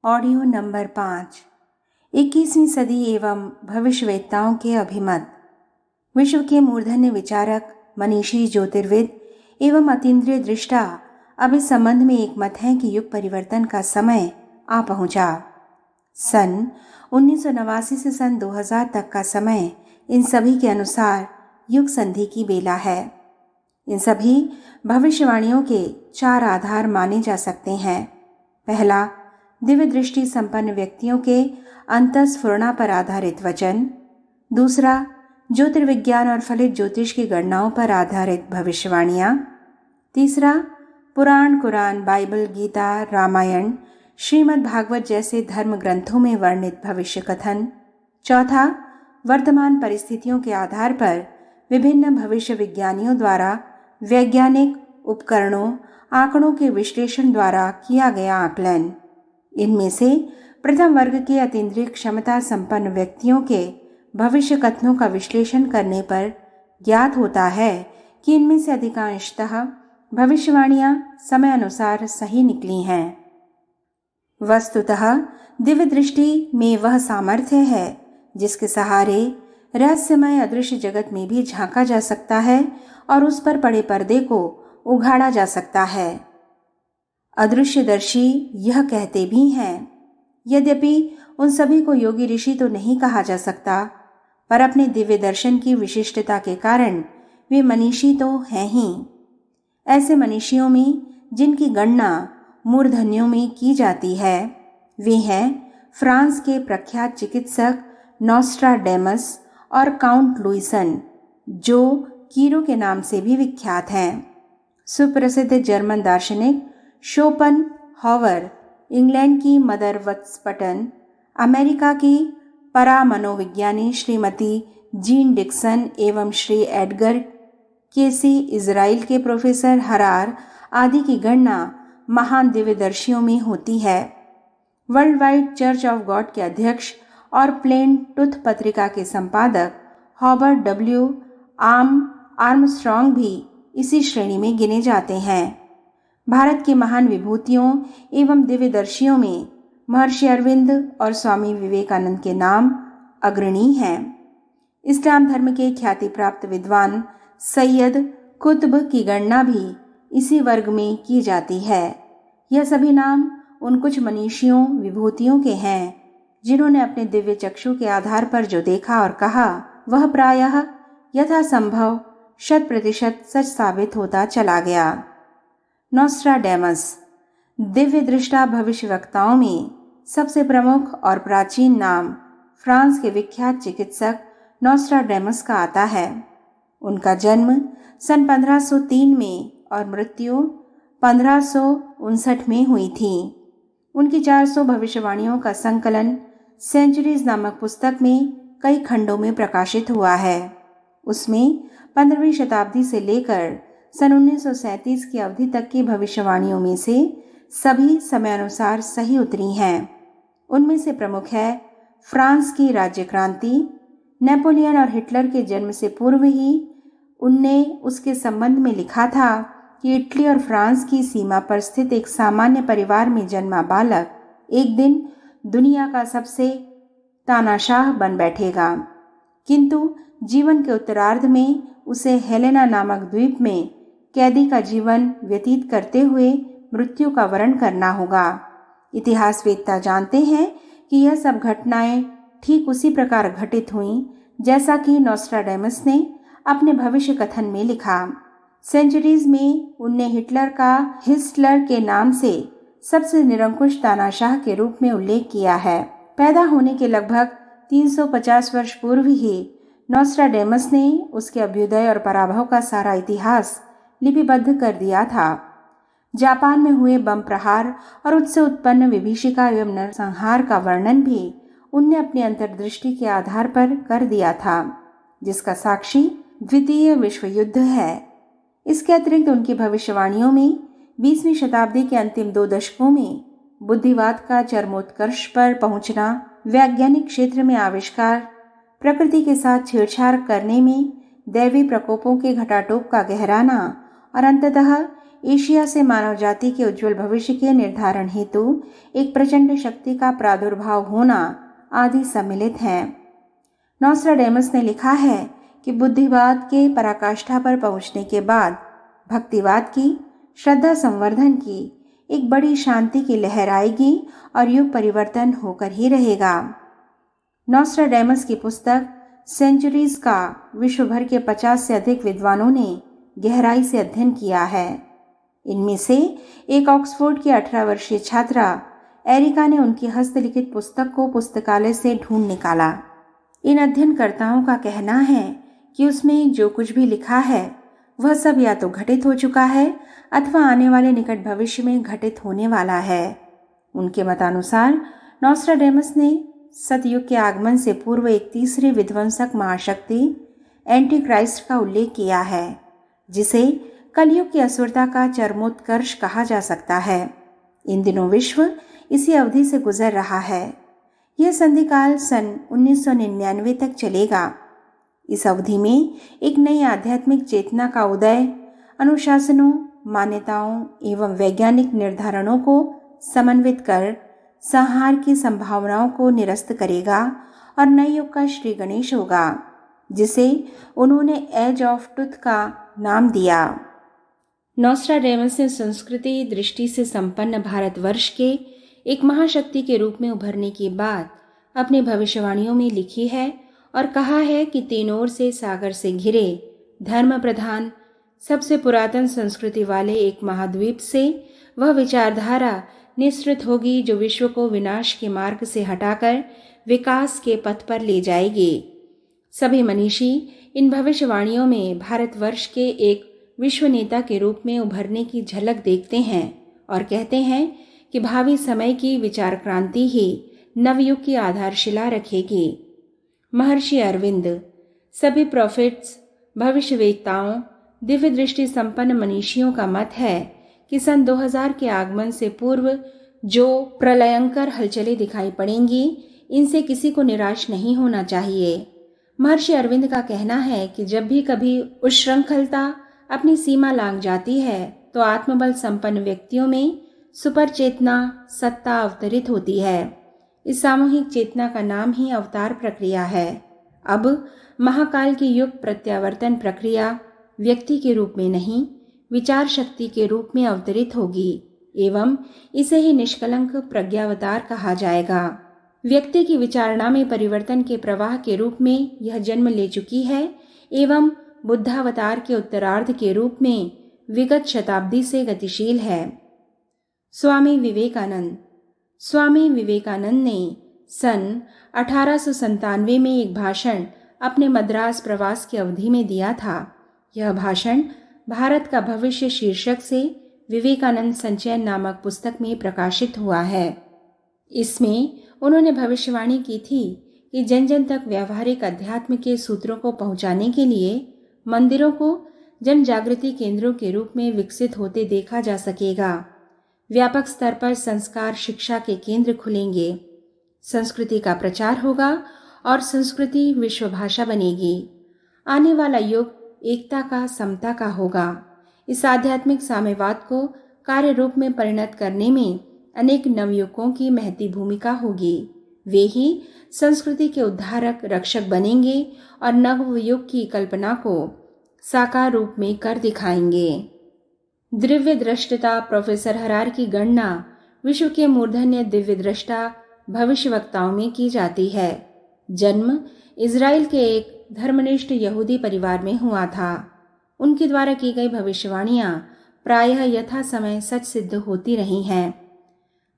Audio number 5। 21वीं सदी एवं भविष्यवेत्ताओं के अभिमत। विश्व के मूर्धन्य विचारक, मनीषी, ज्योतिर्विद एवं अतीन्द्रिय दृष्टा अब इस संबंध में एक मत है कि युग परिवर्तन का समय आ पहुंचा। सन 1989 से सन 2000 तक का समय इन सभी के अनुसार युग संधि की बेला है। इन सभी भविष्यवाणियों के 4 आधार माने जा सकते हैं। पहला, दिव्य दृष्टि संपन्न व्यक्तियों के अंतःस्फुरणा पर आधारित वचन। दूसरा, ज्योतिर्विज्ञान और फलित ज्योतिष की गणनाओं पर आधारित भविष्यवाणियाँ। तीसरा, पुराण, कुरान, बाइबल, गीता, रामायण, श्रीमद् भागवत जैसे धर्म ग्रंथों में वर्णित भविष्य कथन। चौथा, वर्तमान परिस्थितियों के आधार पर विभिन्न भविष्य विज्ञानियों द्वारा वैज्ञानिक उपकरणों, आंकड़ों के विश्लेषण द्वारा किया गया आकलन। इनमें से प्रथम वर्ग के अतीन्द्रिय क्षमता संपन्न व्यक्तियों के भविष्य कथनों का विश्लेषण करने पर ज्ञात होता है कि इनमें से अधिकांशतः भविष्यवाणियां समय अनुसार सही निकली हैं। वस्तुतः दिव्य दृष्टि में वह सामर्थ्य है जिसके सहारे रहस्यमय अदृश्य जगत में भी झांका जा सकता है और उस पर पड़े पर्दे को उघाड़ा जा सकता है। अदृश्यदर्शी यह कहते भी हैं, यद्यपि उन सभी को योगी ऋषि तो नहीं कहा जा सकता, पर अपने दिव्य दर्शन की विशिष्टता के कारण वे मनीषी तो हैं ही। ऐसे मनीषियों में जिनकी गणना मूर्धन्यों में की जाती है वे हैं फ्रांस के प्रख्यात चिकित्सक नॉस्ट्राडेमस और काउंट लुइसन, जो कीरो के नाम से भी विख्यात हैं। सुप्रसिद्ध जर्मन दार्शनिक शोपनहावर, इंग्लैंड की मदर वत्सपटन, अमेरिका की परामनोविज्ञानी श्रीमती जीन डिक्सन एवं श्री एडगर केसी, इजराइल के प्रोफेसर हरार आदि की गणना महान दिव्यदर्शियों में होती है। World wide church of God के अध्यक्ष और प्लेन टूथ पत्रिका के संपादक हॉबर्ट डब्ल्यू आर्मस्ट्रॉन्ग भी इसी श्रेणी में गिने जाते हैं। भारत के महान विभूतियों एवं दिव्यदर्शियों में महर्षि अरविंद और स्वामी विवेकानंद के नाम अग्रणी हैं। इस्लाम धर्म के ख्याति प्राप्त विद्वान सैयद कुतुब की गणना भी इसी वर्ग में की जाती है। यह सभी नाम उन कुछ मनीषियों, विभूतियों के हैं जिन्होंने अपने दिव्य चक्षु के आधार पर जो देखा और कहा वह प्रायः यथासंभव 100% सच साबित होता चला गया। नॉस्ट्राडेमस दिव्य दृष्टा भविष्यवक्ताओं में सबसे प्रमुख और प्राचीन नाम फ्रांस के विख्यात चिकित्सक नॉस्ट्राडेमस का आता है। उनका जन्म सन 1503 में और मृत्यु 1559 में हुई थी। उनकी 400 भविष्यवाणियों का संकलन सेंचुरीज नामक पुस्तक में कई खंडों में प्रकाशित हुआ है। उसमें 15वीं शताब्दी से लेकर सन 1937 की अवधि तक की भविष्यवाणियों में से सभी समयानुसार सही उतरी हैं। उनमें से प्रमुख है फ्रांस की राज्य क्रांति। नेपोलियन और हिटलर के जन्म से पूर्व ही उनने उसके संबंध में लिखा था कि इटली और फ्रांस की सीमा पर स्थित एक सामान्य परिवार में जन्मा बालक एक दिन दुनिया का सबसे तानाशाह बन बैठेगा, किंतु जीवन के उत्तरार्ध में उसे हेलेना नामक द्वीप में कैदी का जीवन व्यतीत करते हुए मृत्यु का वरण करना होगा। इतिहासवेत्ता जानते हैं कि यह सब घटनाएं ठीक उसी प्रकार घटित हुईं जैसा कि नॉस्ट्राडेमस ने अपने भविष्य कथन में लिखा। सेंचुरीज में उनने हिटलर का हिटलर के नाम से सबसे निरंकुश तानाशाह के रूप में उल्लेख किया है। पैदा होने के लगभग 350 वर्ष पूर्व ही नॉस्ट्राडेमस ने उसके अभ्युदय और पराभव का सारा इतिहास लिपिबद्ध कर दिया था। जापान में हुए बम प्रहार और उससे उत्पन्न विभीषिका एवं नरसंहार का वर्णन भी उनने अपनी अंतर्दृष्टि के आधार पर कर दिया था, जिसका साक्षी द्वितीय विश्व युद्ध है। इसके अतिरिक्त उनकी भविष्यवाणियों में 20वीं शताब्दी के अंतिम 2 दशकों में बुद्धिवाद का चरमोत्कर्ष पर पहुंचना, वैज्ञानिक क्षेत्र में आविष्कार, प्रकृति के साथ छेड़छाड़ करने में दैवी प्रकोपों के घटाटोप का गहराना और अंततः एशिया से मानव जाति के उज्जवल भविष्य के निर्धारण हेतु एक प्रचंड शक्ति का प्रादुर्भाव होना आदि सम्मिलित हैं। नॉस्ट्राडेमस ने लिखा है कि बुद्धिवाद के पराकाष्ठा पर पहुंचने के बाद भक्तिवाद की, श्रद्धा संवर्धन की एक बड़ी शांति की लहर आएगी और युग परिवर्तन होकर ही रहेगा। नॉस्ट्राडेमस की पुस्तक सेंचुरीज का विश्व भर के 50 से अधिक विद्वानों ने गहराई से अध्ययन किया है। इनमें से एक ऑक्सफोर्ड की 18 वर्षीय छात्रा एरिका ने उनकी हस्तलिखित पुस्तक को पुस्तकालय से ढूंढ निकाला। इन अध्ययनकर्ताओं का कहना है कि उसमें जो कुछ भी लिखा है वह सब या तो घटित हो चुका है अथवा आने वाले निकट भविष्य में घटित होने वाला है। उनके मतानुसार नॉस्ट्राडेमस ने सतयुग के आगमन से पूर्व एक तीसरी विध्वंसक महाशक्ति एंटी क्राइस्ट का उल्लेख किया है, जिसे कलयुग की असुरता का चरमोत्कर्ष कहा जा सकता है। इन दिनों विश्व इसी अवधि से गुजर रहा है। यह संधिकाल सन 1999 तक चलेगा। इस अवधि में एक नई आध्यात्मिक चेतना का उदय अनुशासनों, मान्यताओं एवं वैज्ञानिक निर्धारणों को समन्वित कर संहार की संभावनाओं को निरस्त करेगा और नए युग का श्री गणेश होगा, जिसे उन्होंने एज ऑफ ट्रुथ का नाम दिया। नॉस्ट्राडेमस ने संस्कृति दृष्टि से संपन्न भारतवर्ष के एक महाशक्ति के रूप में उभरने की बात अपनी भविष्यवाणियों में लिखी है और कहा है कि तीन ओर से सागर से घिरे धर्म प्रधान सबसे पुरातन संस्कृति वाले एक महाद्वीप से वह विचारधारा निःसृत होगी जो विश्व को विनाश के मार्ग से हटाकर विकास के पथ पर ले जाएगी। सभी मनीषी इन भविष्यवाणियों में भारतवर्ष के एक विश्व नेता के रूप में उभरने की झलक देखते हैं और कहते हैं कि भावी समय की विचार क्रांति ही नवयुग की आधारशिला रखेगी। महर्षि अरविंद, सभी प्रॉफिट्स, भविष्यवेत्ताओं, दिव्य दृष्टि संपन्न मनीषियों का मत है कि सन 2000 के आगमन से पूर्व जो प्रलयंकर हलचलें दिखाई पड़ेंगी, इनसे किसी को निराश नहीं होना चाहिए। महर्षि अरविंद का कहना है कि जब भी कभी उच्छृंखलता अपनी सीमा लांघ जाती है तो आत्मबल संपन्न व्यक्तियों में सुपर चेतना सत्ता अवतरित होती है। इस सामूहिक चेतना का नाम ही अवतार प्रक्रिया है। अब महाकाल की युग प्रत्यावर्तन प्रक्रिया व्यक्ति के रूप में नहीं, विचार शक्ति के रूप में अवतरित होगी एवं इसे ही निष्कलंक प्रज्ञावतार कहा जाएगा। व्यक्ति की विचारणा में परिवर्तन के प्रवाह के रूप में यह जन्म ले चुकी है एवं बुद्धावतार के उत्तरार्ध के रूप में विगत शताब्दी से गतिशील है। स्वामी विवेकानंद ने सन 1897 में एक भाषण अपने मद्रास प्रवास की अवधि में दिया था। यह भाषण भारत का भविष्य शीर्षक से विवेकानंद संचयन नामक पुस्तक में प्रकाशित हुआ है। इसमें उन्होंने भविष्यवाणी की थी कि जन जन तक व्यावहारिक अध्यात्म के सूत्रों को पहुंचाने के लिए मंदिरों को जन जागृति केंद्रों के रूप में विकसित होते देखा जा सकेगा। व्यापक स्तर पर संस्कार शिक्षा के केंद्र खुलेंगे, संस्कृति का प्रचार होगा और संस्कृति विश्व भाषा बनेगी। आने वाला युग एकता का, समता का होगा। इस आध्यात्मिक साम्यवाद को कार्य रूप में परिणत करने में अनेक नवयुवकों की महती भूमिका होगी। वे ही संस्कृति के उद्धारक, रक्षक बनेंगे और नवयुग की कल्पना को साकार रूप में कर दिखाएंगे। दिव्य दृष्टता प्रोफेसर हरार की गणना विश्व के मूर्धन्य दिव्य दृष्टा भविष्यवक्ताओं में की जाती है। जन्म इज़राइल के एक धर्मनिष्ठ यहूदी परिवार में हुआ था। उनके द्वारा की गई भविष्यवाणियां प्रायः यथा समय सच सिद्ध होती रही हैं।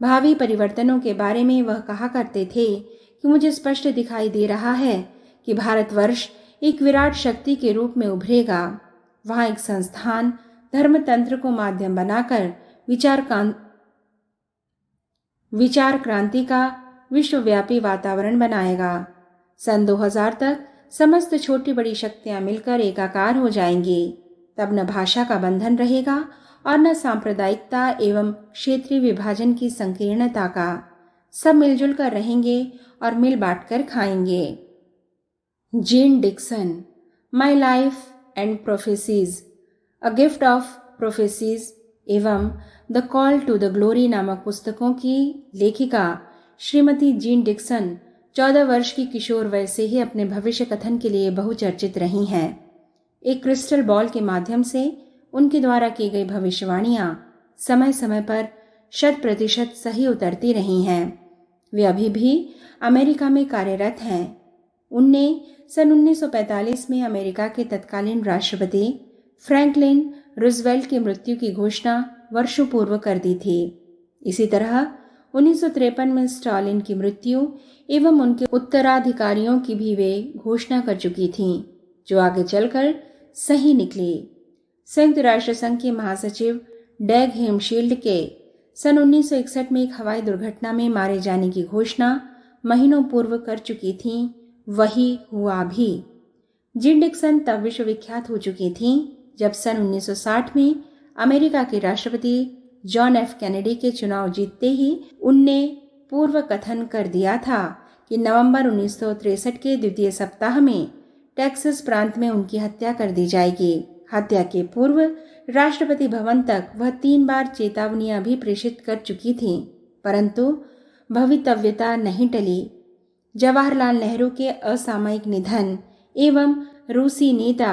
भावी परिवर्तनों के बारे में वह कहा करते थे कि मुझे स्पष्ट दिखाई दे रहा है कि भारतवर्ष एक विराट शक्ति के रूप में उभरेगा। वहां एक संस्थान धर्मतंत्र को माध्यम बनाकर विचार क्रांति का विश्वव्यापी वातावरण बनाएगा। सन 2000 तक समस्त छोटी बड़ी शक्तियां मिलकर एकाकार हो जाएंगी। तब न भाषा का बंधन रहेगा और न सांप्रदायिकता एवं क्षेत्रीय विभाजन की संकीर्णता का। सब मिलजुल कर रहेंगे और मिल बांट कर खाएंगे। Jane Dixon, my life and prophecies, a gift of prophecies एवं the call to the glory नामक पुस्तकों की लेखिका श्रीमती जीन डिक्सन 14 वर्ष की किशोर वय से ही अपने भविष्य कथन के लिए बहुचर्चित रही हैं। एक क्रिस्टल बॉल के माध्यम से उनके द्वारा की गई भविष्यवाणियां समय समय पर 100% सही उतरती रही हैं। वे अभी भी अमेरिका में कार्यरत हैं। उनने सन 1945 में अमेरिका के तत्कालीन राष्ट्रपति फ्रैंकलिन रूजवेल्ट की मृत्यु की घोषणा वर्षों पूर्व कर दी थी। इसी तरह 1953 में स्टालिन की मृत्यु एवं उनके उत्तराधिकारियों की भी वे घोषणा कर चुकी थीं, जो आगे चलकर सही निकली। संयुक्त राष्ट्र संघ के महासचिव डैग हेमशील्ड के सन 1961 में एक हवाई दुर्घटना में मारे जाने की घोषणा महीनों पूर्व कर चुकी थीं, वही हुआ भी। जिन डिक्सन तब विश्वविख्यात हो चुकी थीं जब सन 1960 में अमेरिका के राष्ट्रपति जॉन एफ कैनेडी के चुनाव जीतते ही उनने पूर्व कथन कर दिया था कि नवंबर 1963 के द्वितीय सप्ताह में टेक्सास प्रांत में उनकी हत्या कर दी जाएगी। हत्या के पूर्व राष्ट्रपति भवन तक वह 3 बार चेतावनियां भी प्रेषित कर चुकी थीं, परंतु भवितव्यता नहीं टली। जवाहरलाल नेहरू के असामयिक निधन एवं रूसी नेता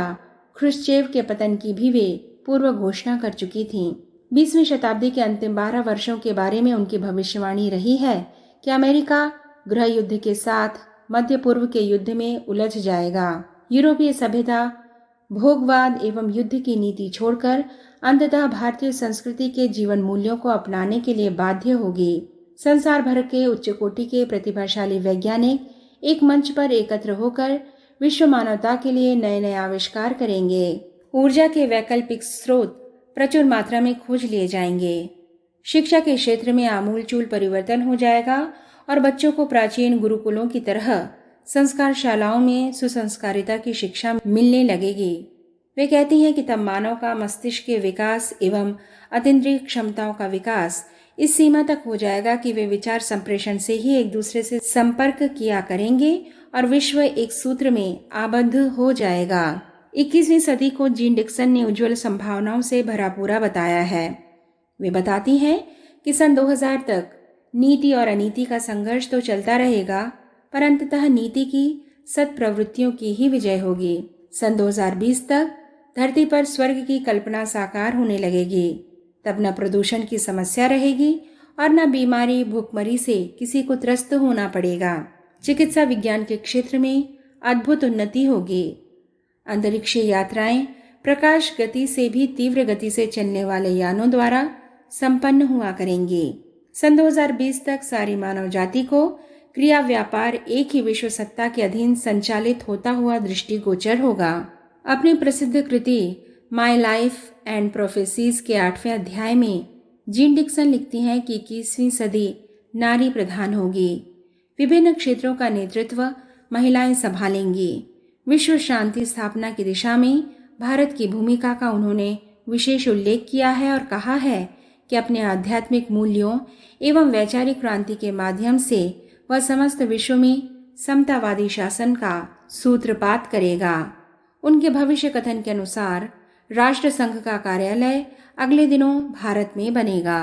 ख्रुश्चेव के पतन की भी वे पूर्व घोषणा कर चुकी थीं। 20वीं शताब्दी के अंतिम 12 वर्षों के बारे में उनकी भविष्यवाणी रही है कि अमेरिका गृह युद्ध के साथ मध्य पूर्व के युद्ध में उलझ जाएगा। यूरोपीय सभ्यता भोगवाद एवं युद्ध की नीति छोड़कर अंततः भारतीय संस्कृति के जीवन मूल्यों को अपनाने के लिए बाध्य होगी। संसार भर के उच्च कोटि के प्रतिभाशाली वैज्ञानिक एक मंच पर एकत्र होकर विश्व मानवता के लिए नए नए आविष्कार करेंगे। ऊर्जा के वैकल्पिक स्रोत प्रचुर मात्रा में खोज लिए जाएंगे। शिक्षा के क्षेत्र में आमूलचूल परिवर्तन हो जाएगा और बच्चों को प्राचीन गुरुकुलों की तरह संस्कार शालाओं में सुसंस्कारिता की शिक्षा मिलने लगेगी। वे कहती हैं कि तब मानव का मस्तिष्क के विकास एवं अतीन्द्रिय क्षमताओं का विकास इस सीमा तक हो जाएगा कि वे विचार संप्रेषण से ही एक दूसरे से संपर्क किया करेंगे और विश्व एक सूत्र में आबद्ध हो जाएगा। 21वीं सदी को जीन डिक्सन ने उज्जवल संभावनाओं से भरा पूरा बताया है। वे बताती हैं कि सन 2000 तक नीति और अनीति का संघर्ष तो चलता रहेगा, पर अंततः नीति की सत्प्रवृत्तियों की ही विजय होगी। सन 2020 तक धरती पर स्वर्ग की कल्पना साकार होने लगेगी। तब न प्रदूषण की समस्या रहेगी और न बीमारी भूखमरी से किसी को त्रस्त होना पड़ेगा। चिकित्सा विज्ञान के क्षेत्र में अद्भुत उन्नति होगी। अंतरिक्षीय यात्राएं प्रकाश गति से भी तीव्र गति से चलने वाले यानों द्वारा संपन्न हुआ करेंगी। सन 2020 तक सारी मानव जाति को क्रिया व्यापार एक ही विश्व सत्ता के अधीन संचालित होता हुआ दृष्टिगोचर होगा। अपनी प्रसिद्ध कृति माई लाइफ एंड प्रोफेसीज के 8वें अध्याय में जीन डिक्सन लिखती हैं कि 21वीं सदी नारी प्रधान होगी। विभिन्न क्षेत्रों का नेतृत्व महिलाएं संभालेंगी। विश्व शांति स्थापना की दिशा में भारत की भूमिका का उन्होंने विशेष उल्लेख किया है और कहा है कि अपने आध्यात्मिक मूल्यों एवं वैचारिक क्रांति के माध्यम से वह समस्त विश्व में समतावादी शासन का सूत्रपात करेगा। उनके भविष्य कथन के अनुसार राष्ट्रसंघ का कार्यालय अगले दिनों भारत में बनेगा।